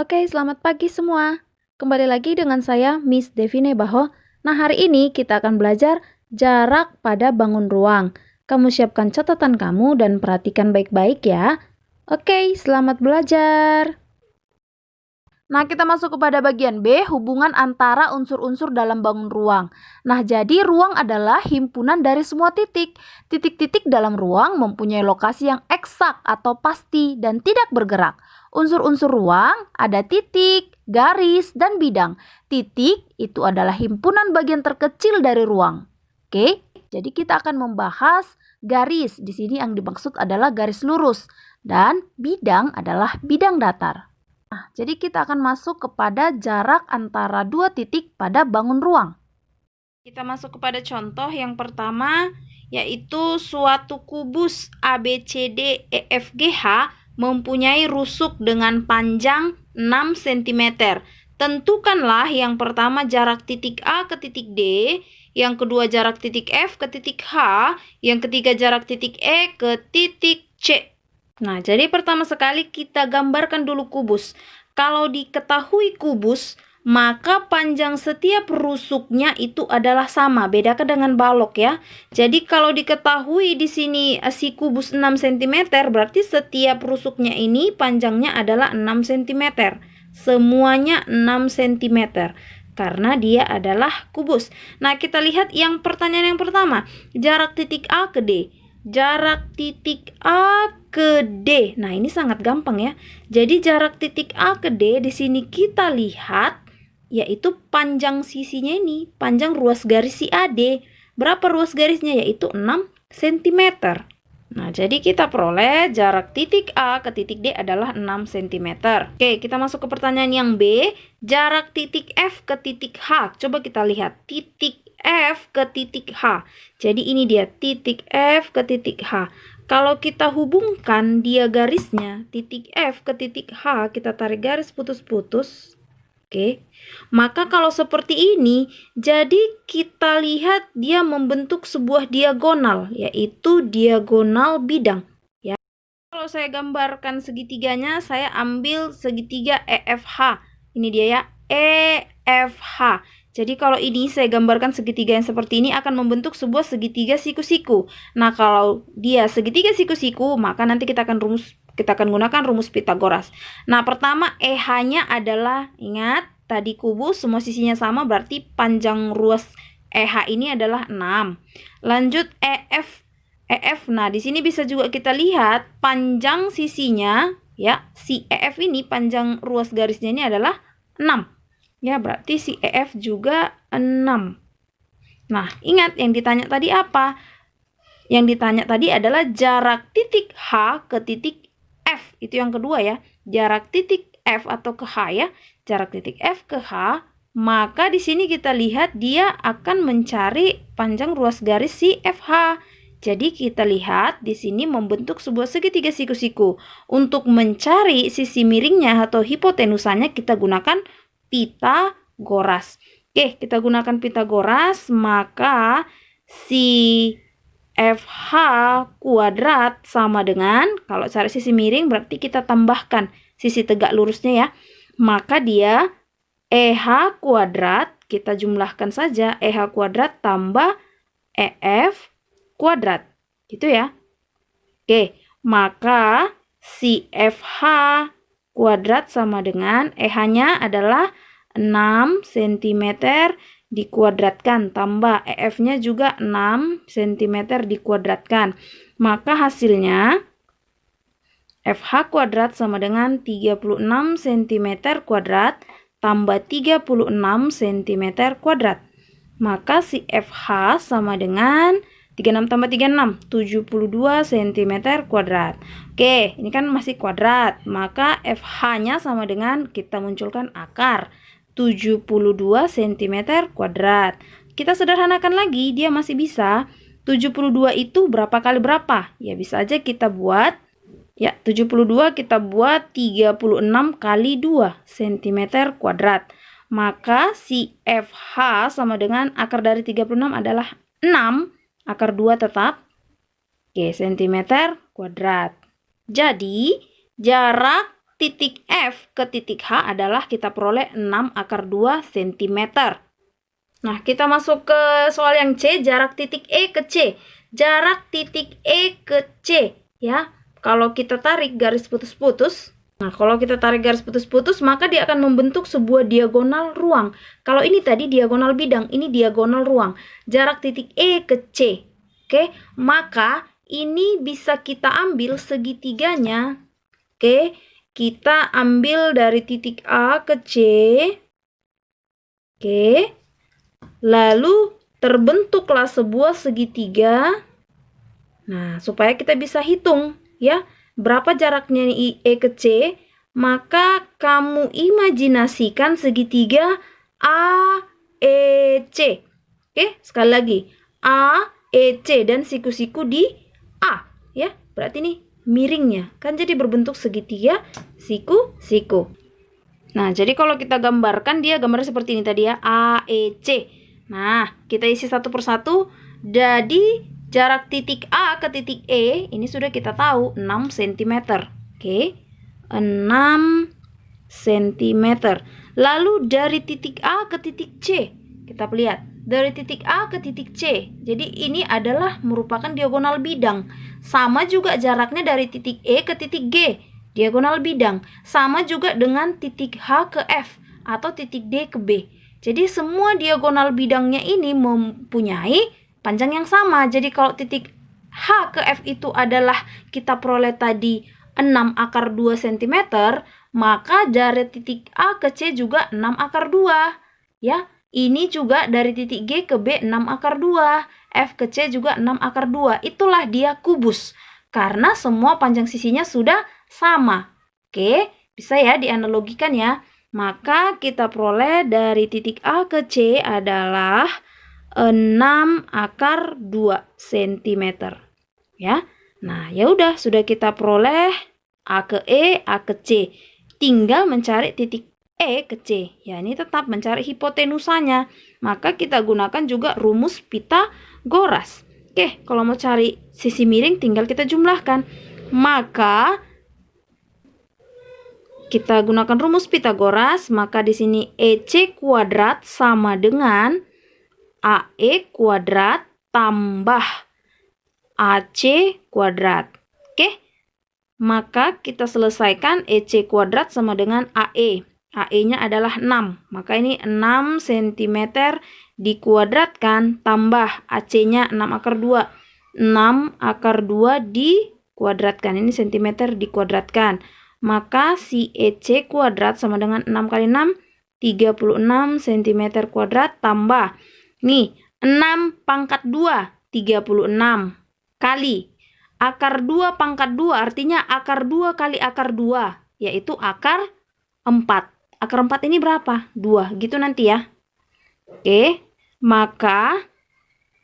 Oke, selamat pagi semua. Kembali lagi dengan saya, Miss Devine Baho. Nah, hari ini kita akan belajar jarak pada bangun ruang. Kamu siapkan catatan kamu dan perhatikan baik-baik ya. Oke, selamat belajar. Nah, kita masuk kepada bagian B, hubungan antara unsur-unsur dalam bangun ruang. Nah, jadi ruang adalah himpunan dari semua titik. Titik-titik dalam ruang mempunyai lokasi yang eksak atau pasti dan tidak bergerak. Unsur-unsur ruang ada titik, garis, dan bidang. Titik itu adalah himpunan bagian terkecil dari ruang. Oke, jadi kita akan membahas garis. Di sini yang dimaksud adalah garis lurus. Dan bidang adalah bidang datar. Nah, jadi kita akan masuk kepada jarak antara dua titik pada bangun ruang. Kita masuk kepada contoh yang pertama, yaitu suatu kubus ABCD EFGH mempunyai rusuk dengan panjang 6 cm. Tentukanlah yang pertama jarak titik A ke titik D, yang kedua jarak titik F ke titik H, yang ketiga jarak titik E ke titik C. Nah, jadi pertama sekali kita gambarkan dulu kubus. Kalau diketahui kubus, maka panjang setiap rusuknya itu adalah sama. Bedakan dengan balok ya. Jadi kalau diketahui di sini si kubus 6 cm, berarti setiap rusuknya ini panjangnya adalah 6 cm. Semuanya 6 cm. Karena dia adalah kubus. Nah, kita lihat yang pertanyaan yang pertama. Jarak titik A ke D. Jarak titik A ke D. Nah, ini sangat gampang ya. Jadi jarak titik A ke D di sini kita lihat yaitu panjang sisinya ini, panjang ruas garis si AD. Berapa ruas garisnya? Yaitu 6 cm. Nah, jadi kita peroleh jarak titik A ke titik D adalah 6 cm. Oke, kita masuk ke pertanyaan yang B. Jarak titik F ke titik H. Coba kita lihat. Titik F ke titik H. Jadi ini dia titik F ke titik H. Kalau kita hubungkan dia garisnya, titik F ke titik H, kita tarik garis putus-putus. Oke. Maka kalau seperti ini, jadi kita lihat dia membentuk sebuah diagonal, yaitu diagonal bidang. Ya. Kalau saya gambarkan segitiganya, saya ambil segitiga EFH. Ini dia ya, EFH. Jadi kalau ini saya gambarkan segitiga yang seperti ini akan membentuk sebuah segitiga siku-siku. Nah, kalau dia segitiga siku-siku, maka nanti kita akan gunakan rumus Pitagoras. Nah, pertama EH-nya adalah, ingat, tadi kubus semua sisinya sama, berarti panjang ruas EH ini adalah 6. Lanjut EF. Nah, di sini bisa juga kita lihat panjang sisinya, ya, si EF ini panjang ruas garisnya ini adalah 6. Ya, berarti si EF juga 6. Nah, ingat yang ditanya tadi apa? Yang ditanya tadi adalah jarak titik H ke titik F. Itu yang kedua ya. Jarak titik F atau ke H ya. Jarak titik F ke H. Maka di sini kita lihat dia akan mencari panjang ruas garis si FH. Jadi kita lihat di sini membentuk sebuah segitiga siku-siku. Untuk mencari sisi miringnya atau hipotenusanya kita gunakan Pitagoras. Oke, kita gunakan Pitagoras, maka si FH kuadrat sama dengan, kalau cari sisi miring berarti kita tambahkan sisi tegak lurusnya ya. Maka dia EH kuadrat, kita jumlahkan saja EH kuadrat tambah EF kuadrat. Gitu ya. Oke, maka si FH kuadrat sama dengan EH-nya adalah 6 cm dikuadratkan tambah EF-nya juga 6 cm dikuadratkan. Maka hasilnya FH kuadrat sama dengan 36 cm kuadrat tambah 36 cm kuadrat. Maka si FH sama dengan 36 tambah 36, 72 cm kuadrat. Oke, ini kan masih kuadrat. Maka FH-nya sama dengan, kita munculkan akar, 72 cm kuadrat. Kita sederhanakan lagi, dia masih bisa. 72 itu berapa kali berapa? Ya, bisa aja kita buat, ya 72 kita buat 36 kali 2 cm kuadrat. Maka si FH sama dengan akar dari 36 adalah 6. Akar 2 tetap. Oke, cm kuadrat. Jadi, jarak titik F ke titik H adalah kita peroleh 6 akar 2 cm. Nah, kita masuk ke soal yang C, jarak titik E ke C. Jarak titik E ke C, ya. Kalau kita tarik garis putus-putus, maka dia akan membentuk sebuah diagonal ruang. Kalau ini tadi diagonal bidang, ini diagonal ruang. Jarak titik E ke C. Oke, maka ini bisa kita ambil segitiganya. Oke, kita ambil dari titik A ke C. Oke. Lalu terbentuklah sebuah segitiga. Nah, supaya kita bisa hitung ya, berapa jaraknya E ke C, maka kamu imajinasikan segitiga AEC. Oke, sekali lagi. AEC dan siku-siku di A ya. Berarti ini miringnya kan jadi berbentuk segitiga siku-siku. Nah, jadi kalau kita gambarkan dia gambarnya seperti ini tadi ya, AEC. Nah, kita isi satu persatu. Jadi, jarak titik A ke titik E, ini sudah kita tahu, 6 cm. Oke, 6 cm. Lalu, dari titik A ke titik C, kita lihat. Dari titik A ke titik C, jadi ini adalah merupakan diagonal bidang. Sama juga jaraknya dari titik E ke titik G, diagonal bidang. Sama juga dengan titik H ke F, atau titik D ke B. Jadi semua diagonal bidangnya ini mempunyai panjang yang sama. Jadi kalau titik H ke F itu adalah kita peroleh tadi 6 akar 2 cm, maka dari titik A ke C juga 6 akar 2. Ya, ini juga dari titik G ke B 6 akar 2. F ke C juga 6 akar 2. Itulah dia kubus. Karena semua panjang sisinya sudah sama. Oke, bisa ya dianalogikan ya. Maka kita peroleh dari titik A ke C adalah 6 akar 2 cm. Ya. Nah, ya udah sudah kita peroleh A ke E, A ke C. Tinggal mencari titik E ke C. Ya, ini tetap mencari hipotenusanya. Maka kita gunakan juga rumus Pitagoras. Oke, kalau mau cari sisi miring tinggal kita jumlahkan. Maka kita gunakan rumus Pitagoras, maka di sini EC kuadrat sama dengan AE kuadrat tambah AC kuadrat. Oke, maka kita selesaikan EC kuadrat sama dengan AE. AE-nya adalah 6, maka ini 6 cm dikuadratkan tambah AC-nya 6 akar 2. 6 akar 2 dikuadratkan, ini cm dikuadratkan. Maka si EC kuadrat sama dengan 6 kali 6, 36 cm kuadrat tambah. Nih, 6 pangkat 2, 36. Kali. Akar 2 pangkat 2 artinya akar 2 kali akar 2, yaitu akar 4. Akar 4 ini berapa? 2, gitu nanti ya. Oke, maka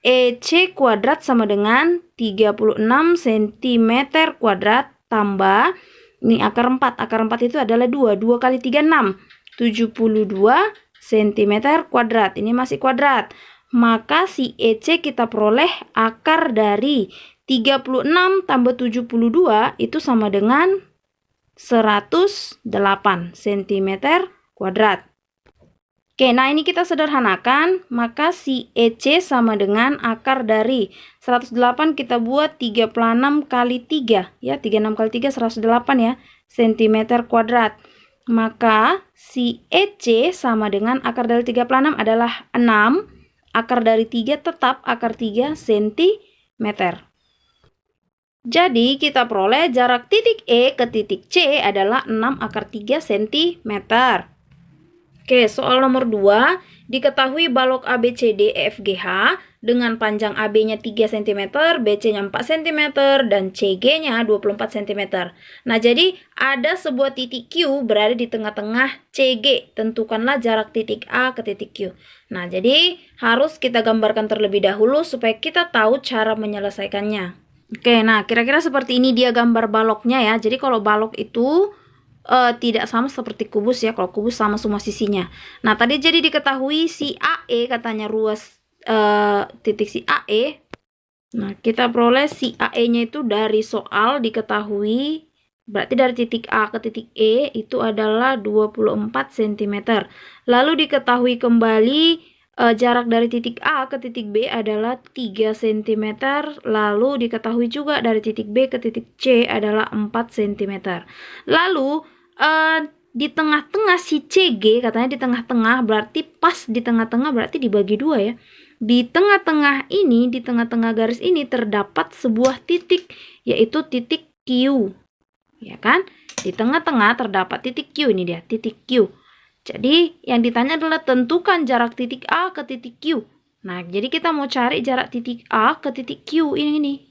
EC kuadrat sama dengan 36 cm kuadrat tambah. Ini akar 4. Akar 4 itu adalah 2. 2 kali 3, 6. 72 cm kuadrat. Ini masih kuadrat. Maka si EC kita peroleh akar dari 36 tambah 72 itu sama dengan 108 cm kuadrat. Oke, nah ini kita sederhanakan. Maka si EC sama dengan akar dari 108 kita buat 36 kali 3. Ya, 36 kali 3, 108 ya, cm kuadrat. Maka si EC sama dengan akar dari 36 adalah 6. Akar dari 3 tetap akar 3 cm. Jadi kita peroleh jarak titik E ke titik C adalah 6 akar 3 cm. Oke, soal nomor 2, diketahui balok ABCD EFGH dengan panjang AB-nya 3 cm, BC-nya 4 cm, dan CG-nya 24 cm. Nah, jadi ada sebuah titik Q berada di tengah-tengah CG. Tentukanlah jarak titik A ke titik Q. Nah, jadi harus kita gambarkan terlebih dahulu supaya kita tahu cara menyelesaikannya. Oke, nah kira-kira seperti ini dia gambar baloknya ya. Jadi kalau balok itu tidak sama seperti kubus ya. Kalau kubus sama semua sisinya. Nah, tadi jadi diketahui si AE katanya ruas titik si AE. Nah, kita peroleh si AE-nya itu dari soal diketahui Berarti dari titik A ke titik E itu adalah 24 cm. Lalu diketahui kembali jarak dari titik A ke titik B adalah 3 cm. Lalu diketahui juga dari titik B ke titik C adalah 4 cm. Lalu di tengah-tengah si CG, katanya di tengah-tengah, berarti pas di tengah-tengah berarti dibagi dua ya. Di tengah-tengah ini, di tengah-tengah garis ini terdapat sebuah titik, yaitu titik Q. Ya kan? Di tengah-tengah terdapat titik Q, ini dia, titik Q. Jadi yang ditanya adalah tentukan jarak titik A ke titik Q. Nah, jadi kita mau cari jarak titik A ke titik Q ini.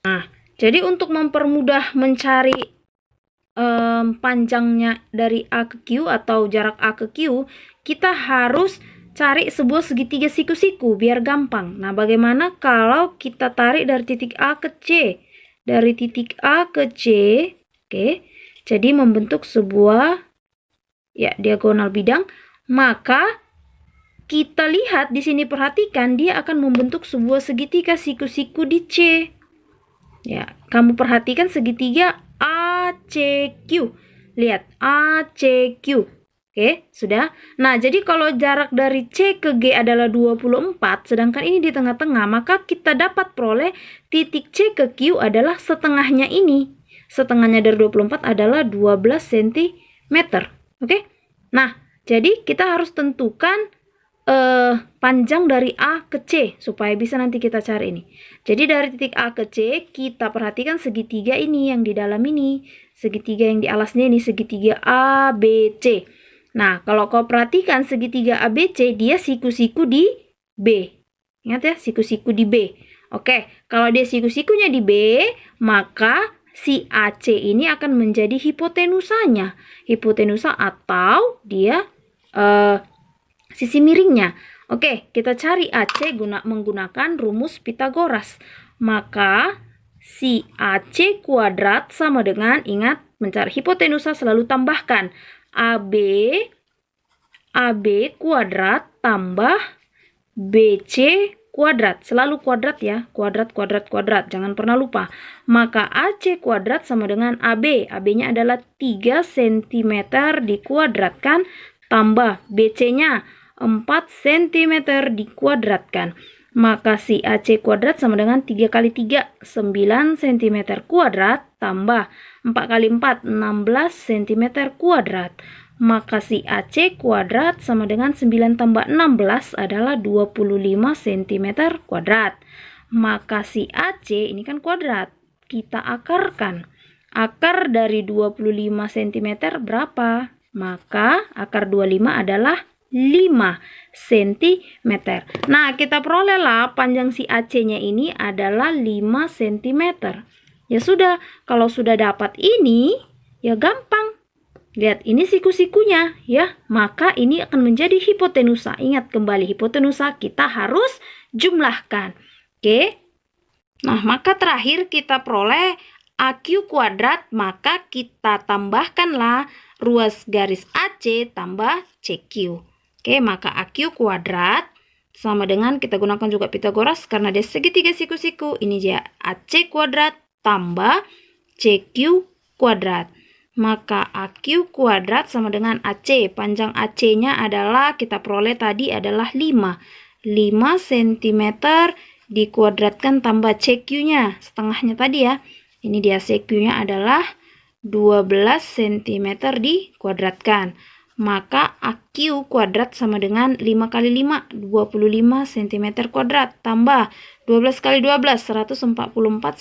Nah, jadi untuk mempermudah mencari panjangnya dari A ke Q atau jarak A ke Q, kita harus cari sebuah segitiga siku-siku biar gampang. Nah, bagaimana kalau kita tarik dari titik A ke C? Dari titik A ke C, oke, jadi membentuk sebuah ya diagonal bidang, maka kita lihat di sini, perhatikan dia akan membentuk sebuah segitiga siku-siku di C. Ya, kamu perhatikan segitiga ACQ. Lihat, ACQ. Oke, sudah. Nah, jadi kalau jarak dari C ke G adalah 24, sedangkan ini di tengah-tengah, maka kita dapat peroleh titik C ke Q adalah setengahnya ini. Setengahnya dari 24 adalah 12 cm. Oke? Nah, jadi kita harus tentukan panjang dari A ke C supaya bisa nanti kita cari ini. Jadi dari titik A ke C kita perhatikan segitiga ini yang di dalam ini, segitiga yang di alasnya ini, segitiga ABC. Nah, kalau kau perhatikan segitiga ABC dia siku-siku di B. Ingat ya, siku-siku di B. Oke, kalau dia siku-sikunya di B, maka si AC ini akan menjadi hipotenusanya. Hipotenusa atau dia sisi miringnya. Oke, kita cari AC menggunakan rumus Pitagoras. Maka si AC kuadrat sama dengan, ingat, mencari hipotenusa selalu tambahkan AB kuadrat tambah BC kuadrat. Selalu kuadrat ya, kuadrat, jangan pernah lupa. Maka AC kuadrat sama dengan AB. AB-nya adalah 3 cm dikuadratkan tambah BC-nya 4 cm dikuadratkan. Maka si AC kuadrat sama dengan 3 kali 3, 9 cm kuadrat, tambah 4 kali 4, 16 cm kuadrat. Maka si AC kuadrat sama dengan 9 tambah 16 adalah 25 cm kuadrat. Maka si AC ini kan kuadrat, kita akarkan. Akar dari 25 cm berapa? Maka akar 25 adalah 5 cm. Nah, kita perolehlah panjang si AC-nya ini adalah 5 cm. Ya sudah, kalau sudah dapat ini, ya gampang. Lihat, ini siku-sikunya, ya. Maka ini akan menjadi hipotenusa. Ingat kembali, hipotenusa kita harus jumlahkan. Oke. Nah, maka terakhir kita peroleh AQ kuadrat, maka kita tambahkanlah ruas garis AC tambah CQ. Oke, maka AQ kuadrat sama dengan, kita gunakan juga Pitagoras karena dia segitiga siku-siku. Ini dia AC kuadrat tambah CQ kuadrat. Maka AQ kuadrat sama dengan AC. Panjang AC-nya adalah, kita peroleh tadi adalah 5 cm dikuadratkan tambah CQ-nya, setengahnya tadi ya. Ini dia CQ-nya adalah 12 cm dikuadratkan. Maka AQ kuadrat sama dengan 5 kali 5, 25 cm kuadrat, tambah 12 kali 12, 144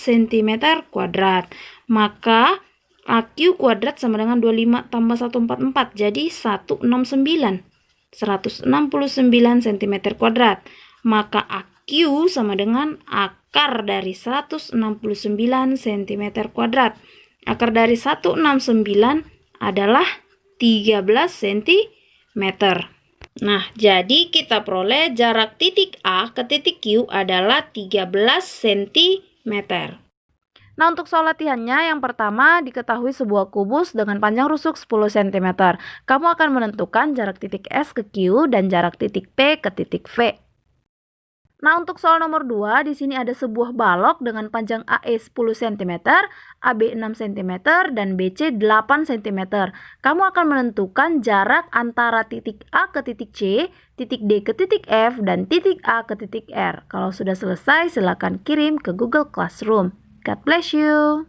cm kuadrat. Maka AQ kuadrat sama dengan 25 tambah 144, jadi 169 cm kuadrat. Maka AQ sama dengan akar dari 169 cm kuadrat. Akar dari 169 adalah 13 cm. Nah, jadi kita peroleh jarak titik A ke titik Q adalah 13 cm. Nah, untuk soal latihannya, yang pertama diketahui sebuah kubus dengan panjang rusuk 10 cm. Kamu akan menentukan jarak titik S ke Q dan jarak titik P ke titik V. Nah, untuk soal nomor 2, di sini ada sebuah balok dengan panjang AE 10 cm, AB 6 cm, dan BC 8 cm. Kamu akan menentukan jarak antara titik A ke titik C, titik D ke titik F, dan titik A ke titik R. Kalau sudah selesai, silakan kirim ke Google Classroom. God bless you.